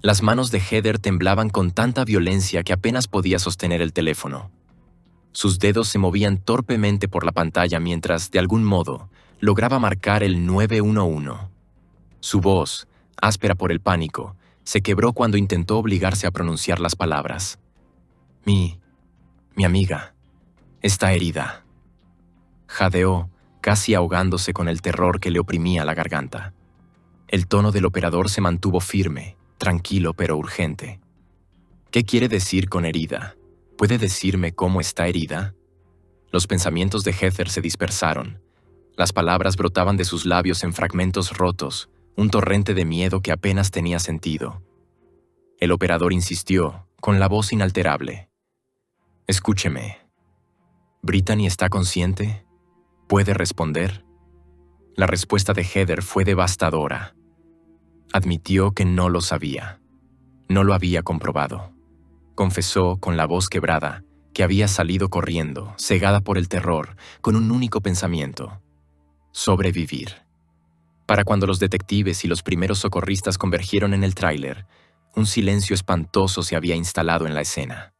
Las manos de Heather temblaban con tanta violencia que apenas podía sostener el teléfono. Sus dedos se movían torpemente por la pantalla mientras, de algún modo, lograba marcar el 911. Su voz, áspera por el pánico, se quebró cuando intentó obligarse a pronunciar las palabras. Mi amiga, está herida. Jadeó, casi ahogándose con el terror que le oprimía la garganta. El tono del operador se mantuvo firme, tranquilo pero urgente. ¿Qué quiere decir con herida? ¿Puede decirme cómo está herida? Los pensamientos de Heather se dispersaron. Las palabras brotaban de sus labios en fragmentos rotos, un torrente de miedo que apenas tenía sentido. El operador insistió, con la voz inalterable. Escúcheme. ¿Brittany está consciente? ¿Puede responder? La respuesta de Heather fue devastadora. Admitió que no lo sabía. No lo había comprobado. Confesó, con la voz quebrada, que había salido corriendo, cegada por el terror, con un único pensamiento: sobrevivir. Para cuando los detectives y los primeros socorristas convergieron en el tráiler, un silencio espantoso se había instalado en la escena.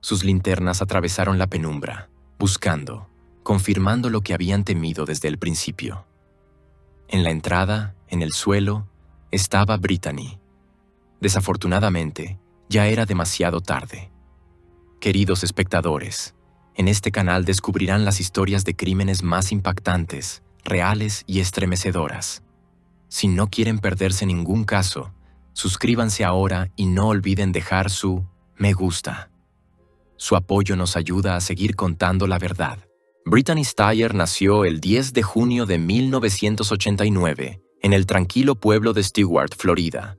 Sus linternas atravesaron la penumbra, buscando, confirmando lo que habían temido desde el principio. En la entrada, en el suelo, estaba Brittany. Desafortunadamente, ya era demasiado tarde. Queridos espectadores, en este canal descubrirán las historias de crímenes más impactantes, reales y estremecedoras. Si no quieren perderse ningún caso, suscríbanse ahora y no olviden dejar su me gusta. Su apoyo nos ayuda a seguir contando la verdad. Brittany Steyr nació el 10 de junio de 1989 en el tranquilo pueblo de Stewart, Florida,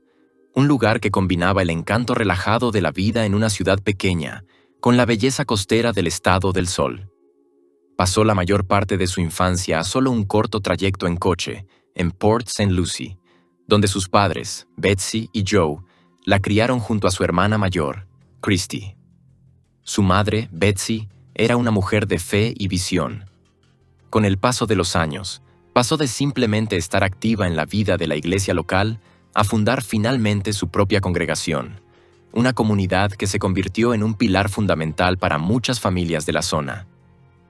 un lugar que combinaba el encanto relajado de la vida en una ciudad pequeña con la belleza costera del estado del Sol. Pasó la mayor parte de su infancia a solo un corto trayecto en coche, en Port St. Lucie, donde sus padres, Betsy y Joe, la criaron junto a su hermana mayor, Christy. Su madre, Betsy, era una mujer de fe y visión. Con el paso de los años, pasó de simplemente estar activa en la vida de la iglesia local a fundar finalmente su propia congregación, una comunidad que se convirtió en un pilar fundamental para muchas familias de la zona.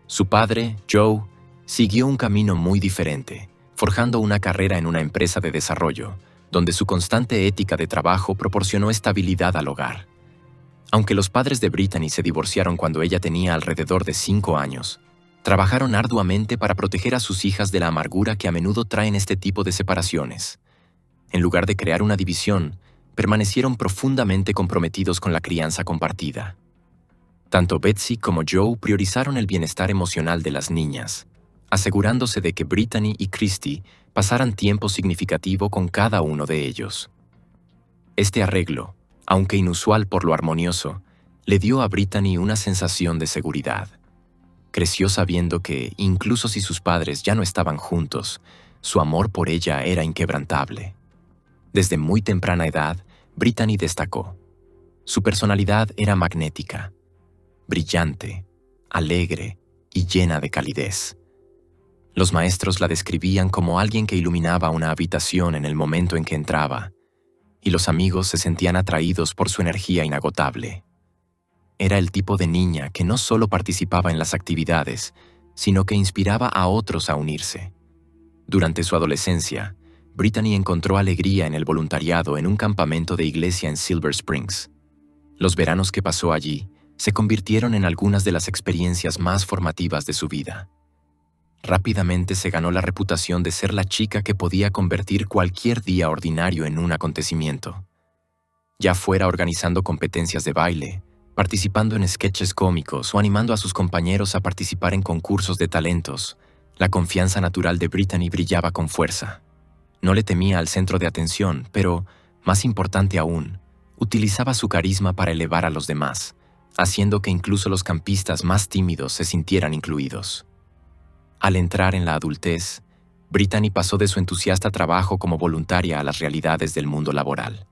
Su padre, Joe, siguió un camino muy diferente, forjando una carrera en una empresa de desarrollo, donde su constante ética de trabajo proporcionó estabilidad al hogar. Aunque los padres de Brittany se divorciaron cuando ella tenía alrededor de 5 años, trabajaron arduamente para proteger a sus hijas de la amargura que a menudo traen este tipo de separaciones. En lugar de crear una división, permanecieron profundamente comprometidos con la crianza compartida. Tanto Betsy como Joe priorizaron el bienestar emocional de las niñas, asegurándose de que Brittany y Christy pasaran tiempo significativo con cada uno de ellos. Este arreglo, aunque inusual por lo armonioso, le dio a Brittany una sensación de seguridad. Creció sabiendo que, incluso si sus padres ya no estaban juntos, su amor por ella era inquebrantable. Desde muy temprana edad, Brittany destacó. Su personalidad era magnética, brillante, alegre y llena de calidez. Los maestros la describían como alguien que iluminaba una habitación en el momento en que entraba, y los amigos se sentían atraídos por su energía inagotable. Era el tipo de niña que no solo participaba en las actividades, sino que inspiraba a otros a unirse. Durante su adolescencia, Brittany encontró alegría en el voluntariado en un campamento de iglesia en Silver Springs. Los veranos que pasó allí se convirtieron en algunas de las experiencias más formativas de su vida. Rápidamente se ganó la reputación de ser la chica que podía convertir cualquier día ordinario en un acontecimiento. Ya fuera organizando competencias de baile, participando en sketches cómicos o animando a sus compañeros a participar en concursos de talentos, la confianza natural de Brittany brillaba con fuerza. No le temía al centro de atención, pero, más importante aún, utilizaba su carisma para elevar a los demás, haciendo que incluso los campistas más tímidos se sintieran incluidos. Al entrar en la adultez, Brittany pasó de su entusiasta trabajo como voluntaria a las realidades del mundo laboral.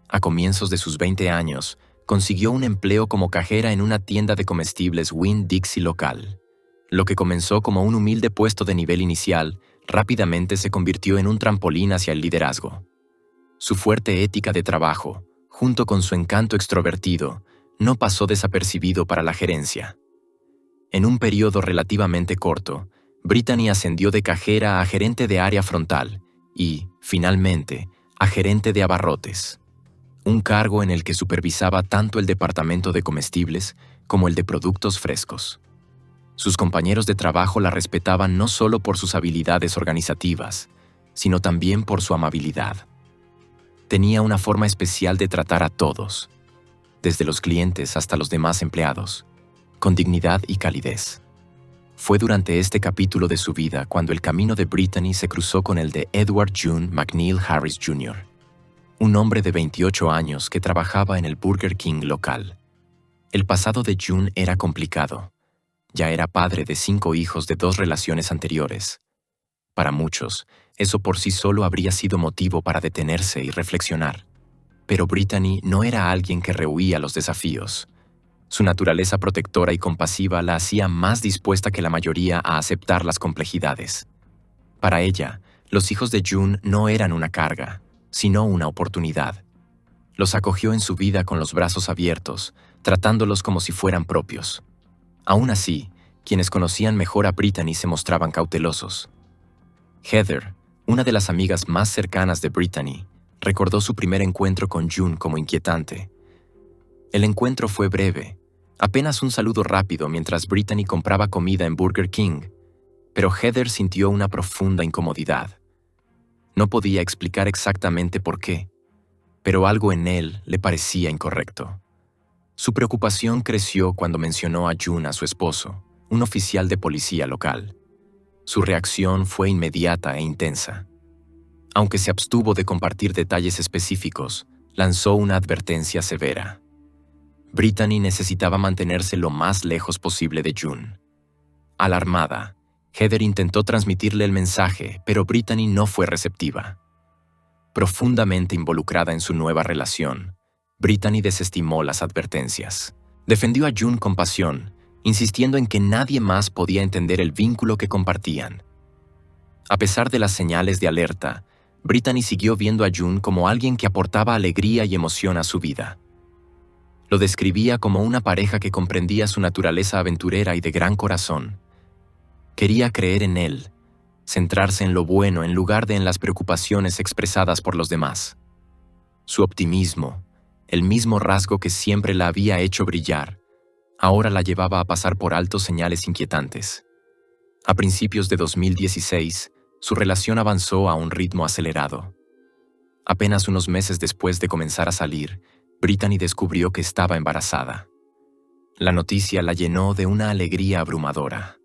A comienzos de sus 20 años, consiguió un empleo como cajera en una tienda de comestibles Winn-Dixie local. Lo que comenzó como un humilde puesto de nivel inicial, rápidamente se convirtió en un trampolín hacia el liderazgo. Su fuerte ética de trabajo, junto con su encanto extrovertido, no pasó desapercibido para la gerencia. En un periodo relativamente corto, Brittany ascendió de cajera a gerente de área frontal y, finalmente, a gerente de abarrotes, un cargo en el que supervisaba tanto el departamento de comestibles como el de productos frescos. Sus compañeros de trabajo la respetaban no solo por sus habilidades organizativas, sino también por su amabilidad. Tenía una forma especial de tratar a todos, desde los clientes hasta los demás empleados, con dignidad y calidez. Fue durante este capítulo de su vida cuando el camino de Brittany se cruzó con el de Edward June McNeil Harris Jr., un hombre de 28 años que trabajaba en el Burger King local. El pasado de June era complicado. Ya era padre de 5 hijos de 2 relaciones anteriores. Para muchos, eso por sí solo habría sido motivo para detenerse y reflexionar. Pero Brittany no era alguien que rehuía los desafíos. Su naturaleza protectora y compasiva la hacía más dispuesta que la mayoría a aceptar las complejidades. Para ella, los hijos de June no eran una carga, sino una oportunidad. Los acogió en su vida con los brazos abiertos, tratándolos como si fueran propios. Aún así, quienes conocían mejor a Brittany se mostraban cautelosos. Heather, una de las amigas más cercanas de Brittany, recordó su primer encuentro con June como inquietante. El encuentro fue breve, apenas un saludo rápido mientras Brittany compraba comida en Burger King, pero Heather sintió una profunda incomodidad. No podía explicar exactamente por qué, pero algo en él le parecía incorrecto. Su preocupación creció cuando mencionó a June a su esposo, un oficial de policía local. Su reacción fue inmediata e intensa. Aunque se abstuvo de compartir detalles específicos, lanzó una advertencia severa. Brittany necesitaba mantenerse lo más lejos posible de June. Alarmada, Heather intentó transmitirle el mensaje, pero Brittany no fue receptiva. Profundamente involucrada en su nueva relación, Brittany desestimó las advertencias. Defendió a June con pasión, insistiendo en que nadie más podía entender el vínculo que compartían. A pesar de las señales de alerta, Brittany siguió viendo a June como alguien que aportaba alegría y emoción a su vida. Lo describía como una pareja que comprendía su naturaleza aventurera y de gran corazón. Quería creer en él, centrarse en lo bueno en lugar de en las preocupaciones expresadas por los demás. Su optimismo, el mismo rasgo que siempre la había hecho brillar, ahora la llevaba a pasar por altos señales inquietantes. A principios de 2016, su relación avanzó a un ritmo acelerado. Apenas unos meses después de comenzar a salir, Brittany descubrió que estaba embarazada. La noticia la llenó de una alegría abrumadora.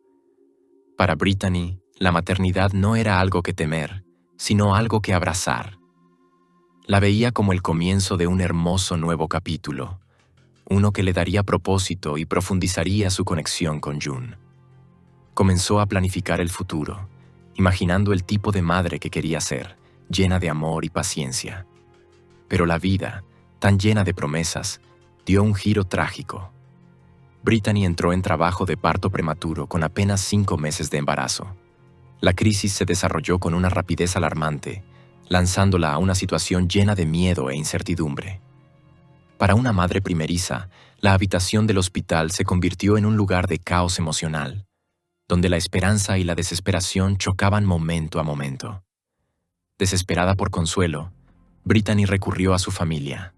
Para Brittany, la maternidad no era algo que temer, sino algo que abrazar. La veía como el comienzo de un hermoso nuevo capítulo, uno que le daría propósito y profundizaría su conexión con June. Comenzó a planificar el futuro, imaginando el tipo de madre que quería ser, llena de amor y paciencia. Pero la vida, tan llena de promesas, dio un giro trágico. Brittany entró en trabajo de parto prematuro con apenas 5 meses de embarazo. La crisis se desarrolló con una rapidez alarmante, lanzándola a una situación llena de miedo e incertidumbre. Para una madre primeriza, la habitación del hospital se convirtió en un lugar de caos emocional, donde la esperanza y la desesperación chocaban momento a momento. Desesperada por consuelo, Brittany recurrió a su familia.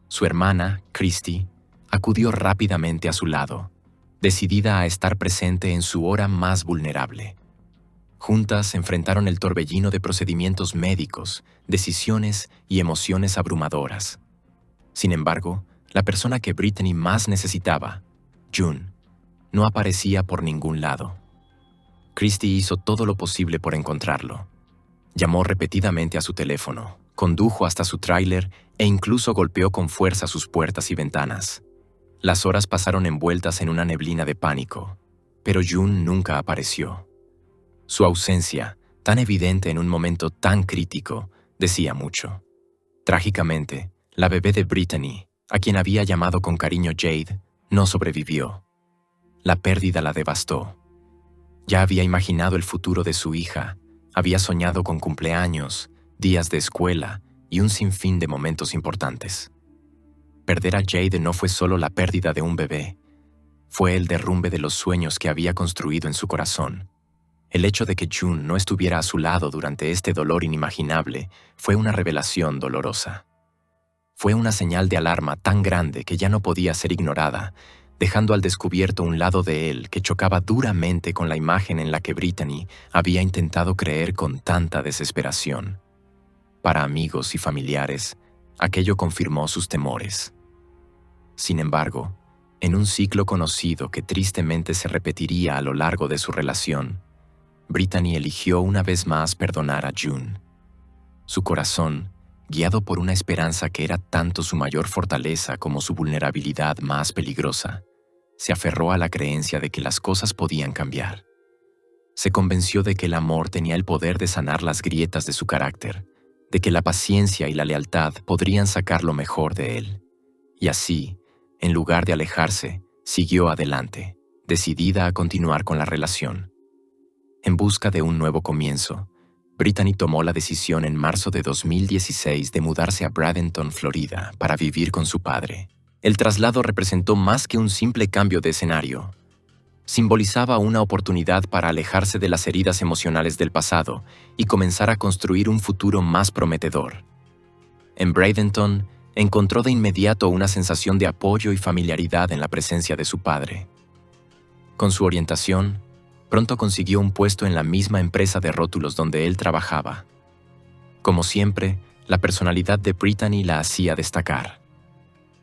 Su hermana, Christy, acudió rápidamente a su lado, decidida a estar presente en su hora más vulnerable. Juntas enfrentaron el torbellino de procedimientos médicos, decisiones y emociones abrumadoras. Sin embargo, la persona que Brittany más necesitaba, June, no aparecía por ningún lado. Christy hizo todo lo posible por encontrarlo. Llamó repetidamente a su teléfono, condujo hasta su tráiler e incluso golpeó con fuerza sus puertas y ventanas. Las horas pasaron envueltas en una neblina de pánico, pero June nunca apareció. Su ausencia, tan evidente en un momento tan crítico, decía mucho. Trágicamente, la bebé de Brittany, a quien había llamado con cariño Jade, no sobrevivió. La pérdida la devastó. Ya había imaginado el futuro de su hija, había soñado con cumpleaños, días de escuela y un sinfín de momentos importantes. Perder a Jade no fue solo la pérdida de un bebé, fue el derrumbe de los sueños que había construido en su corazón. El hecho de que June no estuviera a su lado durante este dolor inimaginable fue una revelación dolorosa. Fue una señal de alarma tan grande que ya no podía ser ignorada, dejando al descubierto un lado de él que chocaba duramente con la imagen en la que Brittany había intentado creer con tanta desesperación. Para amigos y familiares, aquello confirmó sus temores. Sin embargo, en un ciclo conocido que tristemente se repetiría a lo largo de su relación, Brittany eligió una vez más perdonar a June. Su corazón, guiado por una esperanza que era tanto su mayor fortaleza como su vulnerabilidad más peligrosa, se aferró a la creencia de que las cosas podían cambiar. Se convenció de que el amor tenía el poder de sanar las grietas de su carácter, de que la paciencia y la lealtad podrían sacar lo mejor de él. Y así, en lugar de alejarse, siguió adelante, decidida a continuar con la relación. En busca de un nuevo comienzo, Brittany tomó la decisión en marzo de 2016 de mudarse a Bradenton, Florida, para vivir con su padre. El traslado representó más que un simple cambio de escenario. Simbolizaba una oportunidad para alejarse de las heridas emocionales del pasado y comenzar a construir un futuro más prometedor. En Bradenton, encontró de inmediato una sensación de apoyo y familiaridad en la presencia de su padre. Con su orientación, pronto consiguió un puesto en la misma empresa de rótulos donde él trabajaba. Como siempre, la personalidad de Brittany la hacía destacar.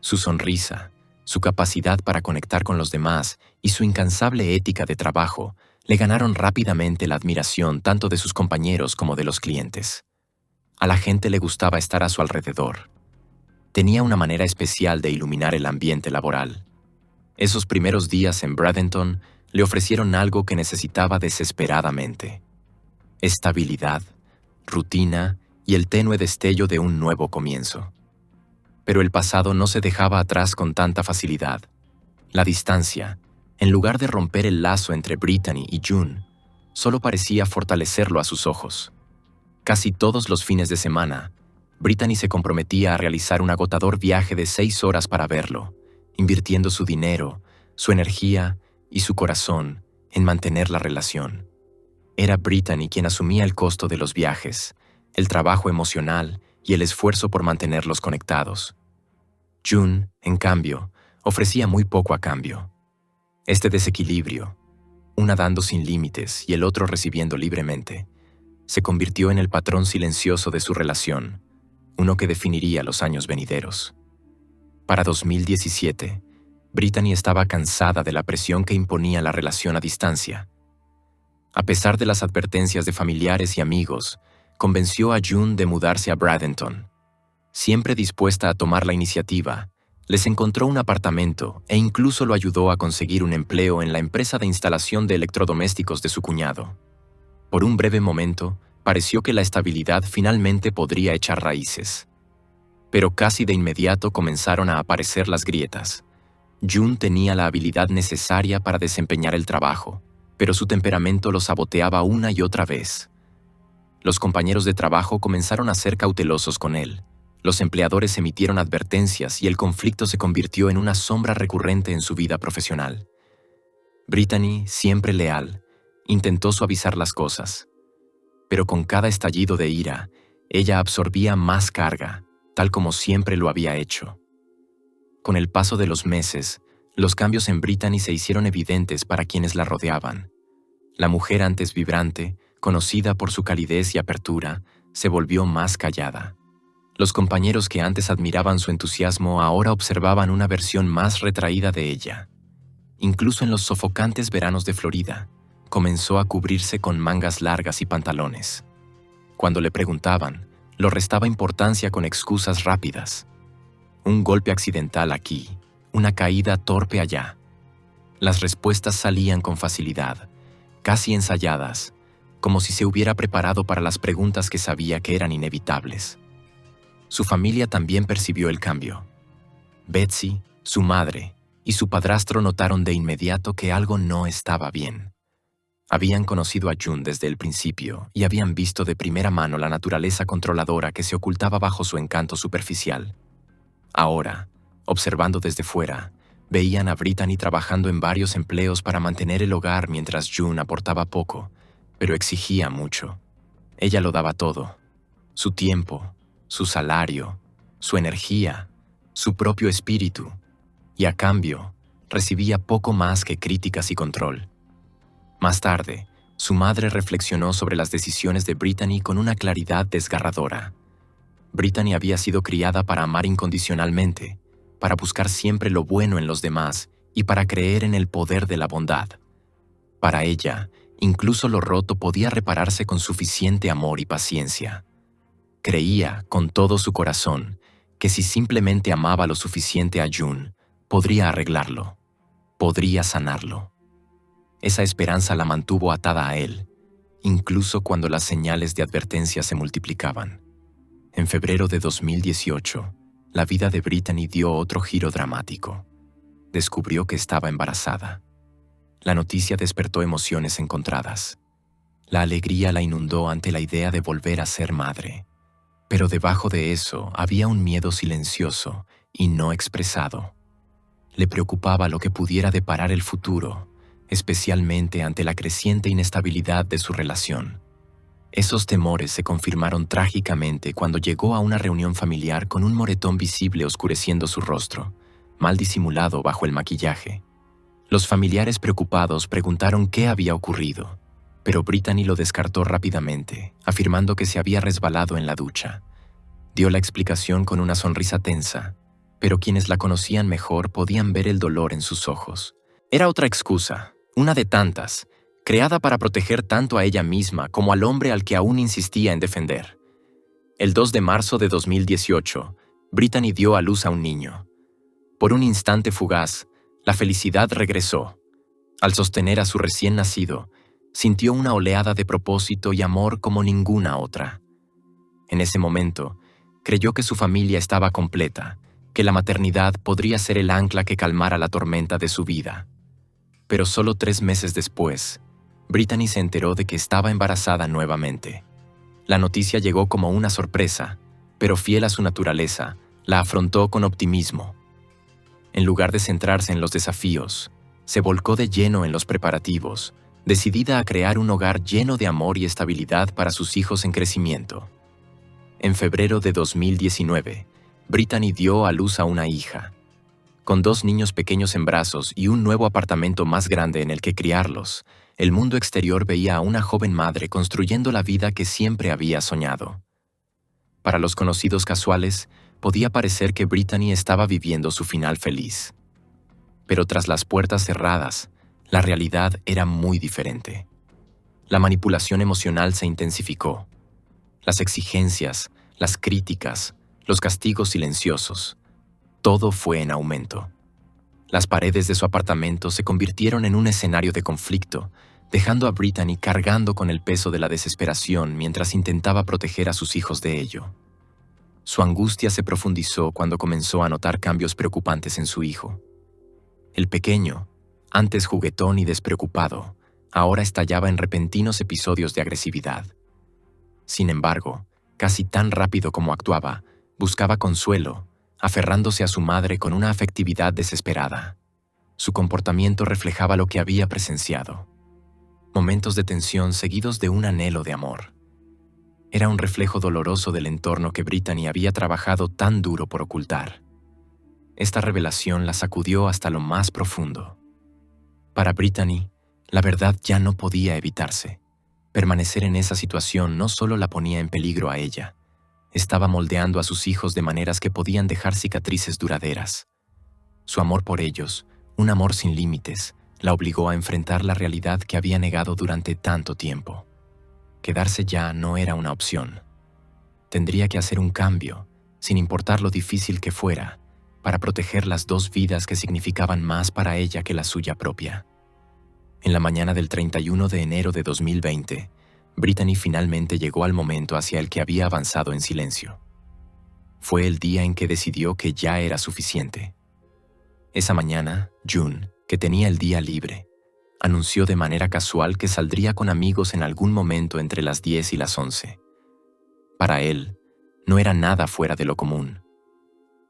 Su sonrisa, su capacidad para conectar con los demás y su incansable ética de trabajo le ganaron rápidamente la admiración tanto de sus compañeros como de los clientes. A la gente le gustaba estar a su alrededor. Tenía una manera especial de iluminar el ambiente laboral. Esos primeros días en Bradenton le ofrecieron algo que necesitaba desesperadamente: estabilidad, rutina y el tenue destello de un nuevo comienzo. Pero el pasado no se dejaba atrás con tanta facilidad. La distancia, en lugar de romper el lazo entre Brittany y June, solo parecía fortalecerlo a sus ojos. Casi todos los fines de semana, Brittany se comprometía a realizar un agotador viaje de 6 horas para verlo, invirtiendo su dinero, su energía y su corazón en mantener la relación. Era Brittany quien asumía el costo de los viajes, el trabajo emocional y el esfuerzo por mantenerlos conectados. June, en cambio, ofrecía muy poco a cambio. Este desequilibrio, una dando sin límites y el otro recibiendo libremente, se convirtió en el patrón silencioso de su relación, uno que definiría los años venideros. Para 2017, Brittany estaba cansada de la presión que imponía la relación a distancia. A pesar de las advertencias de familiares y amigos, convenció a June de mudarse a Bradenton. Siempre dispuesta a tomar la iniciativa, les encontró un apartamento e incluso lo ayudó a conseguir un empleo en la empresa de instalación de electrodomésticos de su cuñado. Por un breve momento, pareció que la estabilidad finalmente podría echar raíces. Pero casi de inmediato comenzaron a aparecer las grietas. June tenía la habilidad necesaria para desempeñar el trabajo, pero su temperamento lo saboteaba una y otra vez. Los compañeros de trabajo comenzaron a ser cautelosos con él. Los empleadores emitieron advertencias y el conflicto se convirtió en una sombra recurrente en su vida profesional. Brittany, siempre leal, intentó suavizar las cosas. Pero con cada estallido de ira, ella absorbía más carga, tal como siempre lo había hecho. Con el paso de los meses, los cambios en Brittany se hicieron evidentes para quienes la rodeaban. La mujer antes vibrante, conocida por su calidez y apertura, se volvió más callada. Los compañeros que antes admiraban su entusiasmo ahora observaban una versión más retraída de ella. Incluso en los sofocantes veranos de Florida, comenzó a cubrirse con mangas largas y pantalones. Cuando le preguntaban, lo restaba importancia con excusas rápidas. Un golpe accidental aquí, una caída torpe allá. Las respuestas salían con facilidad, casi ensayadas, como si se hubiera preparado para las preguntas que sabía que eran inevitables. Su familia también percibió el cambio. Betsy, su madre, y su padrastro notaron de inmediato que algo no estaba bien. Habían conocido a June desde el principio y habían visto de primera mano la naturaleza controladora que se ocultaba bajo su encanto superficial. Ahora, observando desde fuera, veían a Brittany trabajando en varios empleos para mantener el hogar mientras June aportaba poco, pero exigía mucho. Ella lo daba todo: su tiempo, su salario, su energía, su propio espíritu, y a cambio, recibía poco más que críticas y control. Más tarde, su madre reflexionó sobre las decisiones de Brittany con una claridad desgarradora. Brittany había sido criada para amar incondicionalmente, para buscar siempre lo bueno en los demás y para creer en el poder de la bondad. Para ella, incluso lo roto podía repararse con suficiente amor y paciencia. Creía, con todo su corazón, que si simplemente amaba lo suficiente a June, podría arreglarlo, podría sanarlo. Esa esperanza la mantuvo atada a él, incluso cuando las señales de advertencia se multiplicaban. En febrero de 2018, la vida de Brittany dio otro giro dramático. Descubrió que estaba embarazada. La noticia despertó emociones encontradas. La alegría la inundó ante la idea de volver a ser madre. Pero debajo de eso había un miedo silencioso y no expresado. Le preocupaba lo que pudiera deparar el futuro, especialmente ante la creciente inestabilidad de su relación. Esos temores se confirmaron trágicamente cuando llegó a una reunión familiar con un moretón visible oscureciendo su rostro, mal disimulado bajo el maquillaje. Los familiares preocupados preguntaron qué había ocurrido, pero Brittany lo descartó rápidamente, afirmando que se había resbalado en la ducha. Dio la explicación con una sonrisa tensa, pero quienes la conocían mejor podían ver el dolor en sus ojos. Era otra excusa, una de tantas, creada para proteger tanto a ella misma como al hombre al que aún insistía en defender. El 2 de marzo de 2018, Brittany dio a luz a un niño. Por un instante fugaz, la felicidad regresó. Al sostener a su recién nacido, sintió una oleada de propósito y amor como ninguna otra. En ese momento, creyó que su familia estaba completa, que la maternidad podría ser el ancla que calmara la tormenta de su vida. Pero solo 3 meses después, Brittany se enteró de que estaba embarazada nuevamente. La noticia llegó como una sorpresa, pero fiel a su naturaleza, la afrontó con optimismo. En lugar de centrarse en los desafíos, se volcó de lleno en los preparativos, decidida a crear un hogar lleno de amor y estabilidad para sus hijos en crecimiento. En febrero de 2019, Brittany dio a luz a una hija. Con 2 niños pequeños en brazos y un nuevo apartamento más grande en el que criarlos, el mundo exterior veía a una joven madre construyendo la vida que siempre había soñado. Para los conocidos casuales, podía parecer que Brittany estaba viviendo su final feliz. Pero tras las puertas cerradas, la realidad era muy diferente. La manipulación emocional se intensificó. Las exigencias, las críticas, los castigos silenciosos. Todo fue en aumento. Las paredes de su apartamento se convirtieron en un escenario de conflicto, dejando a Brittany cargando con el peso de la desesperación mientras intentaba proteger a sus hijos de ello. Su angustia se profundizó cuando comenzó a notar cambios preocupantes en su hijo. El pequeño, antes juguetón y despreocupado, ahora estallaba en repentinos episodios de agresividad. Sin embargo, casi tan rápido como actuaba, buscaba consuelo, aferrándose a su madre con una afectividad desesperada. Su comportamiento reflejaba lo que había presenciado. Momentos de tensión seguidos de un anhelo de amor. Era un reflejo doloroso del entorno que Brittany había trabajado tan duro por ocultar. Esta revelación la sacudió hasta lo más profundo. Para Brittany, la verdad ya no podía evitarse. Permanecer en esa situación no solo la ponía en peligro a ella, estaba moldeando a sus hijos de maneras que podían dejar cicatrices duraderas. Su amor por ellos, un amor sin límites, la obligó a enfrentar la realidad que había negado durante tanto tiempo. Quedarse ya no era una opción. Tendría que hacer un cambio, sin importar lo difícil que fuera, para proteger las 2 vidas que significaban más para ella que la suya propia. En la mañana del 31 de enero de 2020, Brittany finalmente llegó al momento hacia el que había avanzado en silencio. Fue el día en que decidió que ya era suficiente. Esa mañana, June, que tenía el día libre, Anunció de manera casual que saldría con amigos en algún momento entre las 10 y las 11. Para él, no era nada fuera de lo común.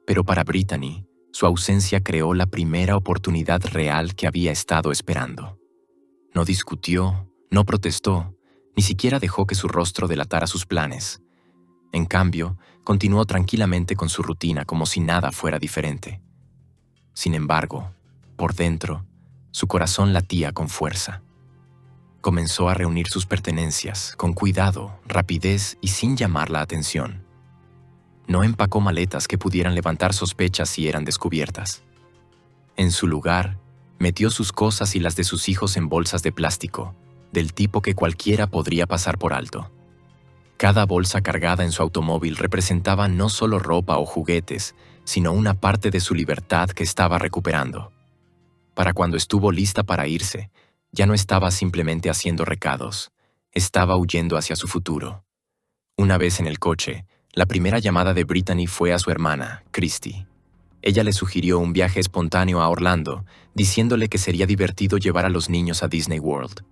Pero para Brittany, su ausencia creó la primera oportunidad real que había estado esperando. No discutió, no protestó, ni siquiera dejó que su rostro delatara sus planes. En cambio, continuó tranquilamente con su rutina como si nada fuera diferente. Sin embargo, por dentro, su corazón latía con fuerza. Comenzó a reunir sus pertenencias, con cuidado, rapidez y sin llamar la atención. No empacó maletas que pudieran levantar sospechas si eran descubiertas. En su lugar, metió sus cosas y las de sus hijos en bolsas de plástico, del tipo que cualquiera podría pasar por alto. Cada bolsa cargada en su automóvil representaba no solo ropa o juguetes, sino una parte de su libertad que estaba recuperando. Para cuando estuvo lista para irse, ya no estaba simplemente haciendo recados, estaba huyendo hacia su futuro. Una vez en el coche, la primera llamada de Brittany fue a su hermana, Christy. Ella le sugirió un viaje espontáneo a Orlando, diciéndole que sería divertido llevar a los niños a Disney World.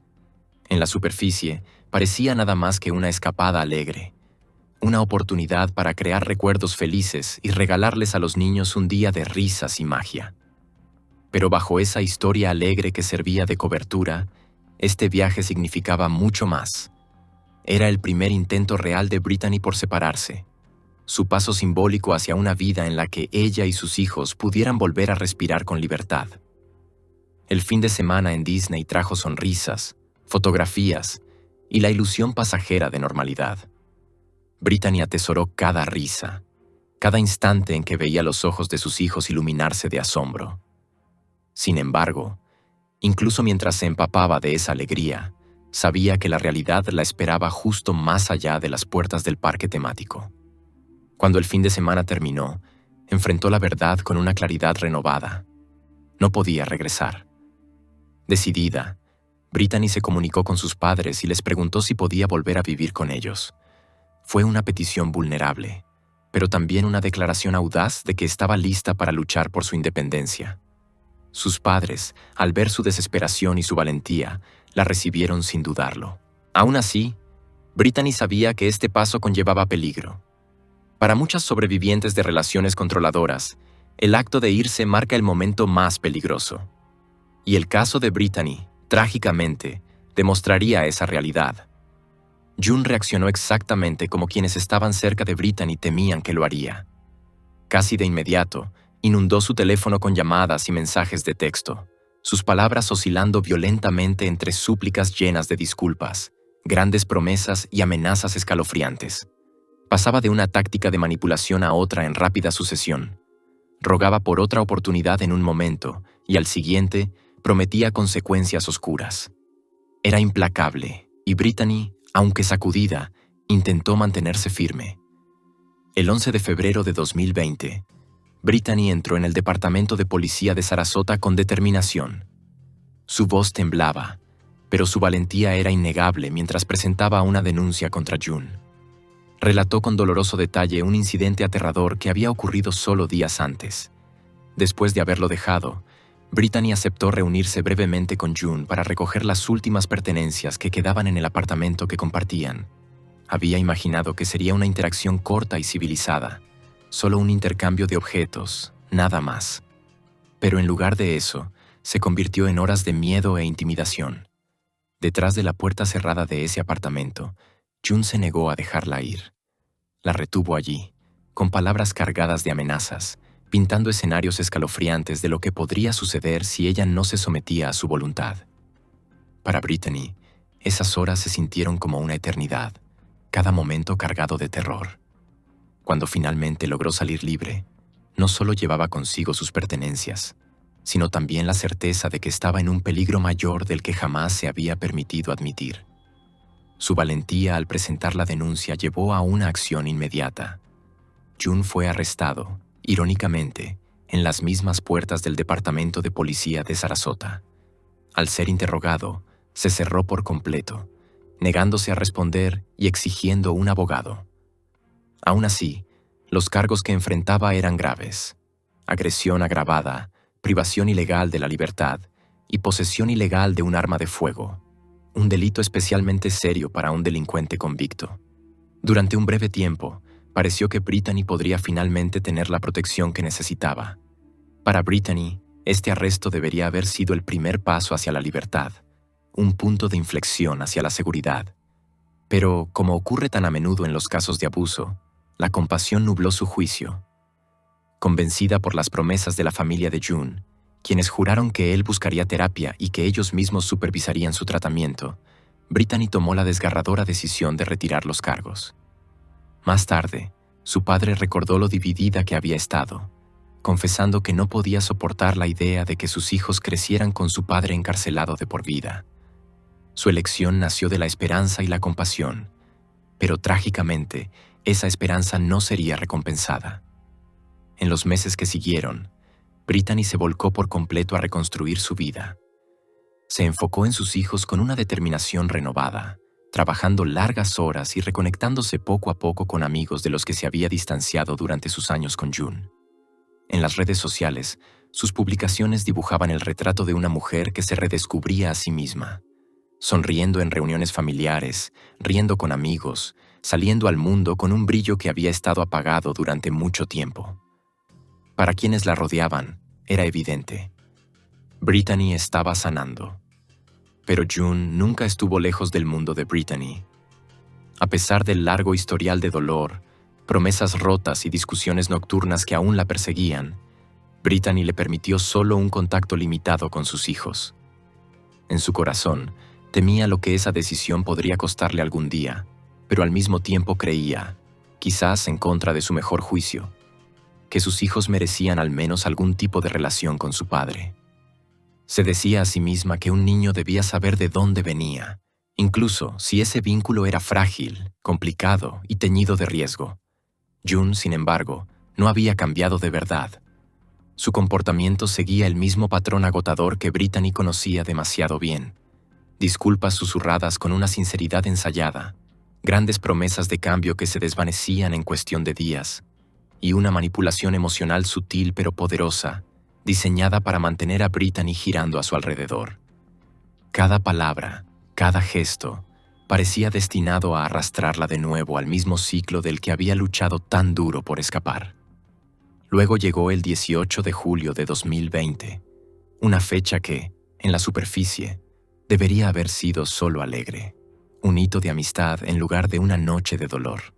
En la superficie, parecía nada más que una escapada alegre, una oportunidad para crear recuerdos felices y regalarles a los niños un día de risas y magia. Pero bajo esa historia alegre que servía de cobertura, este viaje significaba mucho más. Era el primer intento real de Brittany por separarse, su paso simbólico hacia una vida en la que ella y sus hijos pudieran volver a respirar con libertad. El fin de semana en Disney trajo sonrisas, fotografías y la ilusión pasajera de normalidad. Brittany atesoró cada risa, cada instante en que veía los ojos de sus hijos iluminarse de asombro. Sin embargo, incluso mientras se empapaba de esa alegría, sabía que la realidad la esperaba justo más allá de las puertas del parque temático. Cuando el fin de semana terminó, enfrentó la verdad con una claridad renovada. No podía regresar. Decidida, Brittany se comunicó con sus padres y les preguntó si podía volver a vivir con ellos. Fue una petición vulnerable, pero también una declaración audaz de que estaba lista para luchar por su independencia. Sus padres, al ver su desesperación y su valentía, la recibieron sin dudarlo. Aún así, Brittany sabía que este paso conllevaba peligro. Para muchas sobrevivientes de relaciones controladoras, el acto de irse marca el momento más peligroso. Y el caso de Brittany, trágicamente, demostraría esa realidad. June reaccionó exactamente como quienes estaban cerca de Brittany temían que lo haría. Casi de inmediato, inundó su teléfono con llamadas y mensajes de texto, sus palabras oscilando violentamente entre súplicas llenas de disculpas, grandes promesas y amenazas escalofriantes. Pasaba de una táctica de manipulación a otra en rápida sucesión. Rogaba por otra oportunidad en un momento y al siguiente prometía consecuencias oscuras. Era implacable y Brittany, aunque sacudida, intentó mantenerse firme. El 11 de febrero de 2020, Brittany entró en el departamento de policía de Sarasota con determinación. Su voz temblaba, pero su valentía era innegable mientras presentaba una denuncia contra June. Relató con doloroso detalle un incidente aterrador que había ocurrido solo días antes. Después de haberlo dejado, Brittany aceptó reunirse brevemente con June para recoger las últimas pertenencias que quedaban en el apartamento que compartían. Había imaginado que sería una interacción corta y civilizada, solo un intercambio de objetos, nada más. Pero en lugar de eso, se convirtió en horas de miedo e intimidación. Detrás de la puerta cerrada de ese apartamento, June se negó a dejarla ir. La retuvo allí, con palabras cargadas de amenazas, pintando escenarios escalofriantes de lo que podría suceder si ella no se sometía a su voluntad. Para Brittany, esas horas se sintieron como una eternidad, cada momento cargado de terror. Cuando finalmente logró salir libre, no solo llevaba consigo sus pertenencias, sino también la certeza de que estaba en un peligro mayor del que jamás se había permitido admitir. Su valentía al presentar la denuncia llevó a una acción inmediata. June fue arrestado, irónicamente, en las mismas puertas del departamento de policía de Sarasota. Al ser interrogado, se cerró por completo, negándose a responder y exigiendo un abogado. Aún así, los cargos que enfrentaba eran graves: agresión agravada, privación ilegal de la libertad y posesión ilegal de un arma de fuego, un delito especialmente serio para un delincuente convicto. Durante un breve tiempo, pareció que Brittany podría finalmente tener la protección que necesitaba. Para Brittany, este arresto debería haber sido el primer paso hacia la libertad, un punto de inflexión hacia la seguridad. Pero, como ocurre tan a menudo en los casos de abuso, la compasión nubló su juicio. Convencida por las promesas de la familia de June, quienes juraron que él buscaría terapia y que ellos mismos supervisarían su tratamiento, Brittany tomó la desgarradora decisión de retirar los cargos. Más tarde, su padre recordó lo dividida que había estado, confesando que no podía soportar la idea de que sus hijos crecieran con su padre encarcelado de por vida. Su elección nació de la esperanza y la compasión, pero trágicamente, esa esperanza no sería recompensada. En los meses que siguieron, Brittany se volcó por completo a reconstruir su vida. Se enfocó en sus hijos con una determinación renovada, trabajando largas horas y reconectándose poco a poco con amigos de los que se había distanciado durante sus años con June. En las redes sociales, sus publicaciones dibujaban el retrato de una mujer que se redescubría a sí misma, sonriendo en reuniones familiares, riendo con amigos, saliendo al mundo con un brillo que había estado apagado durante mucho tiempo. Para quienes la rodeaban, era evidente. Brittany estaba sanando. Pero June nunca estuvo lejos del mundo de Brittany. A pesar del largo historial de dolor, promesas rotas y discusiones nocturnas que aún la perseguían, Brittany le permitió solo un contacto limitado con sus hijos. En su corazón, temía lo que esa decisión podría costarle algún día, pero al mismo tiempo creía, quizás en contra de su mejor juicio, que sus hijos merecían al menos algún tipo de relación con su padre. Se decía a sí misma que un niño debía saber de dónde venía, incluso si ese vínculo era frágil, complicado y teñido de riesgo. June, sin embargo, no había cambiado de verdad. Su comportamiento seguía el mismo patrón agotador que Brittany conocía demasiado bien. Disculpas susurradas con una sinceridad ensayada, grandes promesas de cambio que se desvanecían en cuestión de días, y una manipulación emocional sutil pero poderosa, diseñada para mantener a Brittany girando a su alrededor. Cada palabra, cada gesto, parecía destinado a arrastrarla de nuevo al mismo ciclo del que había luchado tan duro por escapar. Luego llegó el 18 de julio de 2020, una fecha que, en la superficie, debería haber sido solo alegre, un hito de amistad en lugar de una noche de dolor.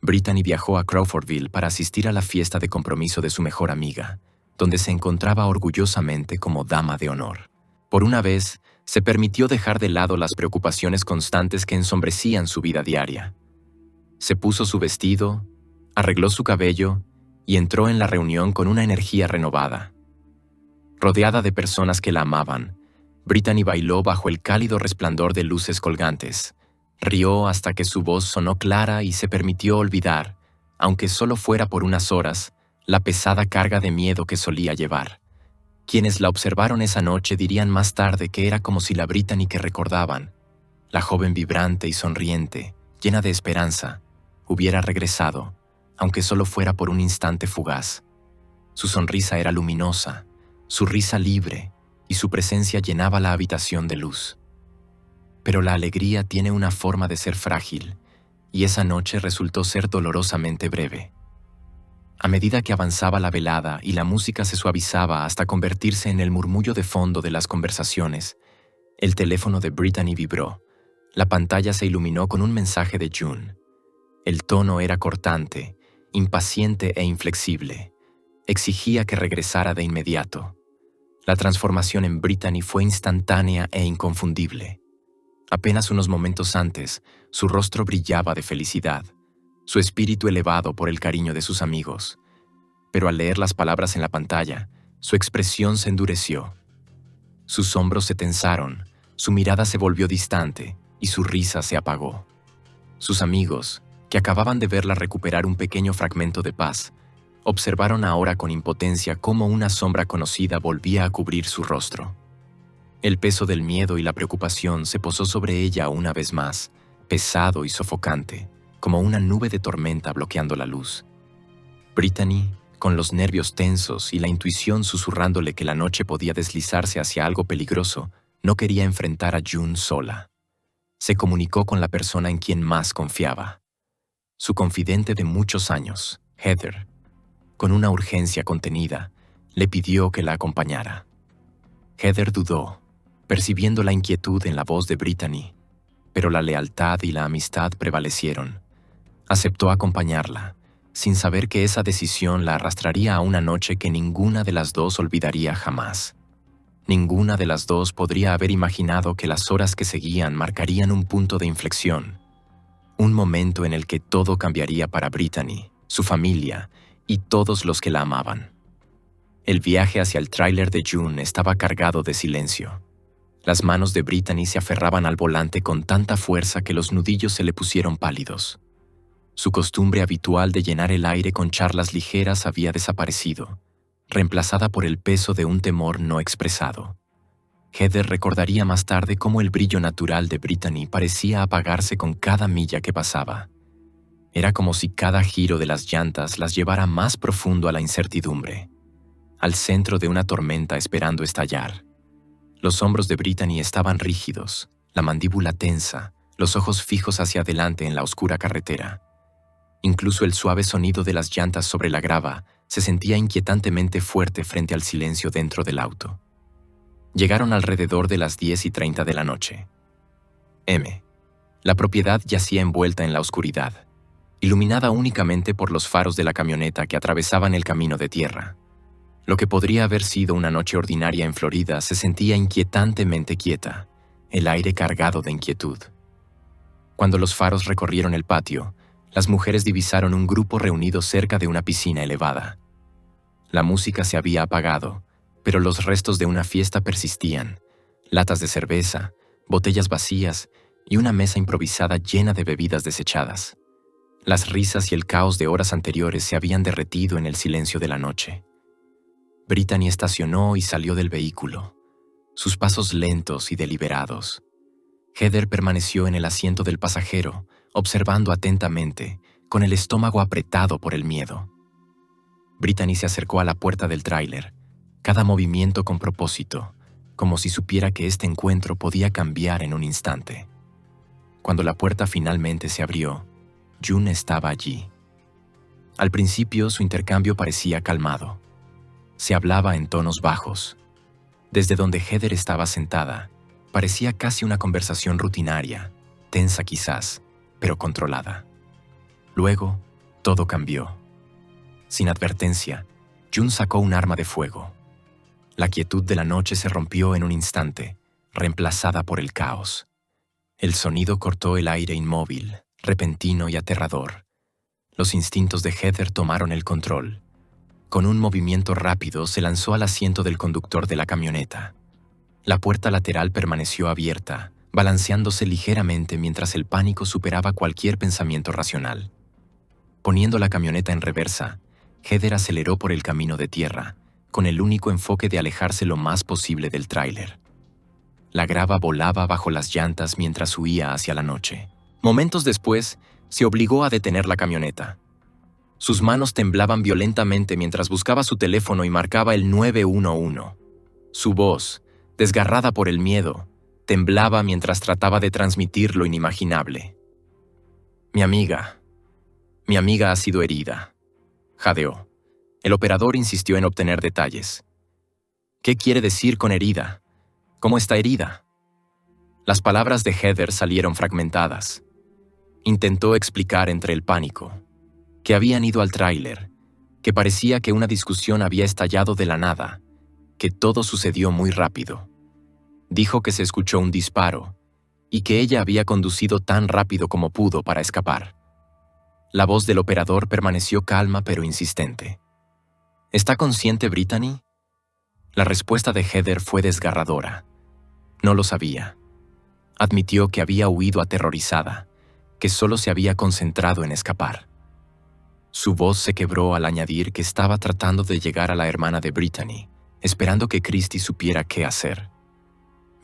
Brittany viajó a Crawfordville para asistir a la fiesta de compromiso de su mejor amiga, donde se encontraba orgullosamente como dama de honor. Por una vez, se permitió dejar de lado las preocupaciones constantes que ensombrecían su vida diaria. Se puso su vestido, arregló su cabello y entró en la reunión con una energía renovada. Rodeada de personas que la amaban, Brittany bailó bajo el cálido resplandor de luces colgantes, rió hasta que su voz sonó clara y se permitió olvidar, aunque solo fuera por unas horas, la pesada carga de miedo que solía llevar. Quienes la observaron esa noche dirían más tarde que era como si la Brittany que recordaban, la joven vibrante y sonriente, llena de esperanza, hubiera regresado, aunque solo fuera por un instante fugaz. Su sonrisa era luminosa, su risa libre, y su presencia llenaba la habitación de luz. Pero la alegría tiene una forma de ser frágil, y esa noche resultó ser dolorosamente breve. A medida que avanzaba la velada y la música se suavizaba hasta convertirse en el murmullo de fondo de las conversaciones, el teléfono de Brittany vibró. La pantalla se iluminó con un mensaje de June. El tono era cortante, impaciente e inflexible. Exigía que regresara de inmediato. La transformación en Brittany fue instantánea e inconfundible. Apenas unos momentos antes, su rostro brillaba de felicidad, su espíritu elevado por el cariño de sus amigos. Pero al leer las palabras en la pantalla, su expresión se endureció. Sus hombros se tensaron, su mirada se volvió distante y su risa se apagó. Sus amigos, que acababan de verla recuperar un pequeño fragmento de paz, observaron ahora con impotencia cómo una sombra conocida volvía a cubrir su rostro. El peso del miedo y la preocupación se posó sobre ella una vez más, pesado y sofocante, como una nube de tormenta bloqueando la luz. Brittany, con los nervios tensos y la intuición susurrándole que la noche podía deslizarse hacia algo peligroso, no quería enfrentar a June sola. Se comunicó con la persona en quien más confiaba, su confidente de muchos años, Heather. Con una urgencia contenida, le pidió que la acompañara. Heather dudó, percibiendo la inquietud en la voz de Brittany, pero la lealtad y la amistad prevalecieron. Aceptó acompañarla, sin saber que esa decisión la arrastraría a una noche que ninguna de las dos olvidaría jamás. Ninguna de las dos podría haber imaginado que las horas que seguían marcarían un punto de inflexión, un momento en el que todo cambiaría para Brittany, su familia y todos los que la amaban. El viaje hacia el tráiler de June estaba cargado de silencio. Las manos de Brittany se aferraban al volante con tanta fuerza que los nudillos se le pusieron pálidos. Su costumbre habitual de llenar el aire con charlas ligeras había desaparecido, reemplazada por el peso de un temor no expresado. Heather recordaría más tarde cómo el brillo natural de Brittany parecía apagarse con cada milla que pasaba. Era como si cada giro de las llantas las llevara más profundo a la incertidumbre, al centro de una tormenta esperando estallar. Los hombros de Brittany estaban rígidos, la mandíbula tensa, los ojos fijos hacia adelante en la oscura carretera. Incluso el suave sonido de las llantas sobre la grava se sentía inquietantemente fuerte frente al silencio dentro del auto. Llegaron alrededor de las 10:30 de la noche. La propiedad yacía envuelta en la oscuridad, iluminada únicamente por los faros de la camioneta que atravesaban el camino de tierra. Lo que podría haber sido una noche ordinaria en Florida se sentía inquietantemente quieta, el aire cargado de inquietud. Cuando los faros recorrieron el patio, las mujeres divisaron un grupo reunido cerca de una piscina elevada. La música se había apagado, pero los restos de una fiesta persistían: latas de cerveza, botellas vacías y una mesa improvisada llena de bebidas desechadas. Las risas y el caos de horas anteriores se habían derretido en el silencio de la noche. Brittany estacionó y salió del vehículo, sus pasos lentos y deliberados. Heather permaneció en el asiento del pasajero, observando atentamente, con el estómago apretado por el miedo. Brittany se acercó a la puerta del tráiler, cada movimiento con propósito, como si supiera que este encuentro podía cambiar en un instante. Cuando la puerta finalmente se abrió, June estaba allí. Al principio su intercambio parecía calmado. Se hablaba en tonos bajos. Desde donde Heather estaba sentada, parecía casi una conversación rutinaria, tensa quizás, pero controlada. Luego, todo cambió. Sin advertencia, June sacó un arma de fuego. La quietud de la noche se rompió en un instante, reemplazada por el caos. El sonido cortó el aire inmóvil, repentino y aterrador. Los instintos de Heather tomaron el control. Con un movimiento rápido se lanzó al asiento del conductor de la camioneta. La puerta lateral permaneció abierta, balanceándose ligeramente mientras el pánico superaba cualquier pensamiento racional. Poniendo la camioneta en reversa, Heather aceleró por el camino de tierra, con el único enfoque de alejarse lo más posible del tráiler. La grava volaba bajo las llantas mientras huía hacia la noche. Momentos después, se obligó a detener la camioneta. Sus manos temblaban violentamente mientras buscaba su teléfono y marcaba el 911. Su voz, desgarrada por el miedo, temblaba mientras trataba de transmitir lo inimaginable. Mi amiga ha sido herida», jadeó. El operador insistió en obtener detalles. «¿Qué quiere decir con herida? ¿Cómo está herida?». Las palabras de Heather salieron fragmentadas. Intentó explicar entre el pánico que habían ido al tráiler, que parecía que una discusión había estallado de la nada, que todo sucedió muy rápido. Dijo que se escuchó un disparo y que ella había conducido tan rápido como pudo para escapar. La voz del operador permaneció calma pero insistente. «¿Está consciente, Brittany?». La respuesta de Heather fue desgarradora. No lo sabía. Admitió que había huido aterrorizada, que solo se había concentrado en escapar. Su voz se quebró al añadir que estaba tratando de llegar a la hermana de Brittany, esperando que Christy supiera qué hacer.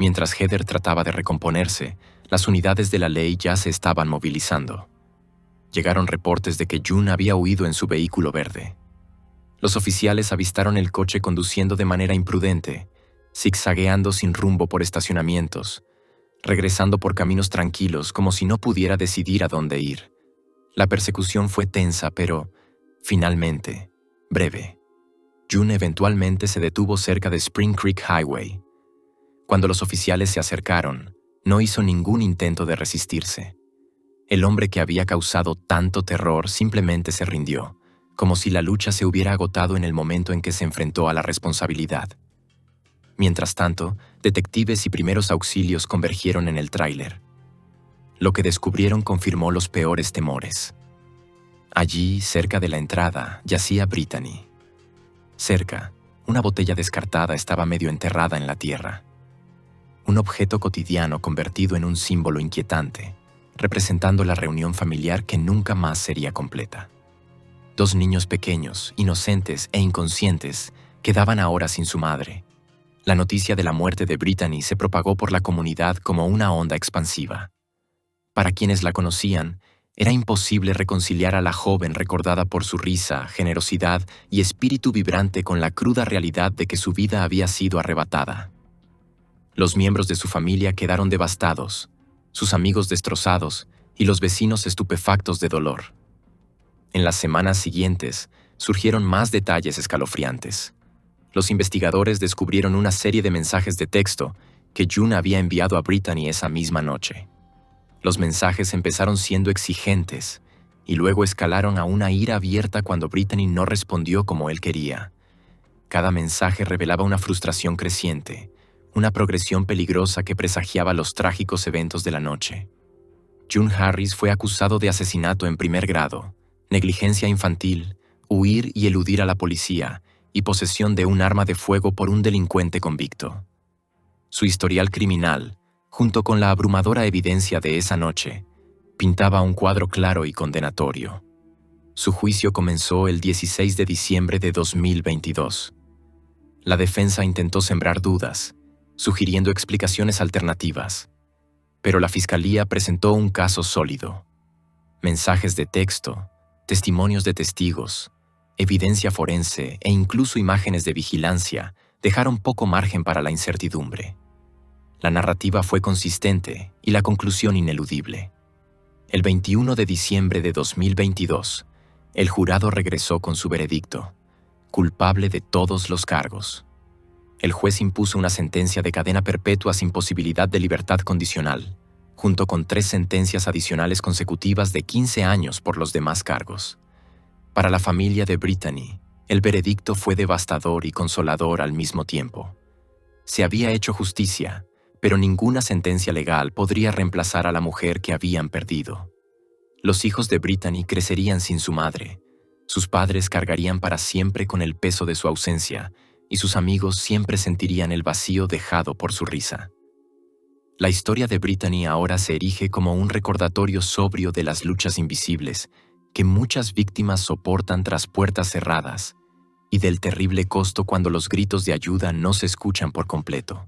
Mientras Heather trataba de recomponerse, las unidades de la ley ya se estaban movilizando. Llegaron reportes de que June había huido en su vehículo verde. Los oficiales avistaron el coche conduciendo de manera imprudente, zigzagueando sin rumbo por estacionamientos, regresando por caminos tranquilos como si no pudiera decidir a dónde ir. La persecución fue tensa, pero, finalmente, breve. June eventualmente se detuvo cerca de Spring Creek Highway. Cuando los oficiales se acercaron, no hizo ningún intento de resistirse. El hombre que había causado tanto terror simplemente se rindió, como si la lucha se hubiera agotado en el momento en que se enfrentó a la responsabilidad. Mientras tanto, detectives y primeros auxilios convergieron en el tráiler. Lo que descubrieron confirmó los peores temores. Allí, cerca de la entrada, yacía Brittany. Cerca, una botella descartada estaba medio enterrada en la tierra. Un objeto cotidiano convertido en un símbolo inquietante, representando la reunión familiar que nunca más sería completa. 2 niños pequeños, inocentes e inconscientes, quedaban ahora sin su madre. La noticia de la muerte de Brittany se propagó por la comunidad como una onda expansiva. Para quienes la conocían, era imposible reconciliar a la joven recordada por su risa, generosidad y espíritu vibrante con la cruda realidad de que su vida había sido arrebatada. Los miembros de su familia quedaron devastados, sus amigos destrozados y los vecinos estupefactos de dolor. En las semanas siguientes, surgieron más detalles escalofriantes. Los investigadores descubrieron una serie de mensajes de texto que June había enviado a Brittany esa misma noche. Los mensajes empezaron siendo exigentes y luego escalaron a una ira abierta cuando Brittany no respondió como él quería. Cada mensaje revelaba una frustración creciente, una progresión peligrosa que presagiaba los trágicos eventos de la noche. June Harris fue acusado de asesinato en primer grado, negligencia infantil, huir y eludir a la policía y posesión de un arma de fuego por un delincuente convicto. Su historial criminal, junto con la abrumadora evidencia de esa noche, pintaba un cuadro claro y condenatorio. Su juicio comenzó el 16 de diciembre de 2022. La defensa intentó sembrar dudas, sugiriendo explicaciones alternativas, pero la fiscalía presentó un caso sólido. Mensajes de texto, testimonios de testigos, evidencia forense e incluso imágenes de vigilancia dejaron poco margen para la incertidumbre. La narrativa fue consistente y la conclusión ineludible. El 21 de diciembre de 2022, el jurado regresó con su veredicto, culpable de todos los cargos. El juez impuso una sentencia de cadena perpetua sin posibilidad de libertad condicional, junto con 3 sentencias adicionales consecutivas de 15 años por los demás cargos. Para la familia de Brittany, el veredicto fue devastador y consolador al mismo tiempo. Se había hecho justicia, pero ninguna sentencia legal podría reemplazar a la mujer que habían perdido. Los hijos de Brittany crecerían sin su madre, sus padres cargarían para siempre con el peso de su ausencia, y sus amigos siempre sentirían el vacío dejado por su risa. La historia de Brittany ahora se erige como un recordatorio sobrio de las luchas invisibles que muchas víctimas soportan tras puertas cerradas y del terrible costo cuando los gritos de ayuda no se escuchan por completo.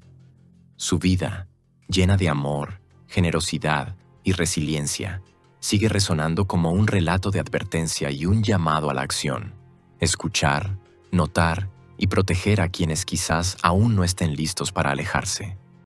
Su vida, llena de amor, generosidad y resiliencia, sigue resonando como un relato de advertencia y un llamado a la acción. Escuchar, notar y proteger a quienes quizás aún no estén listos para alejarse.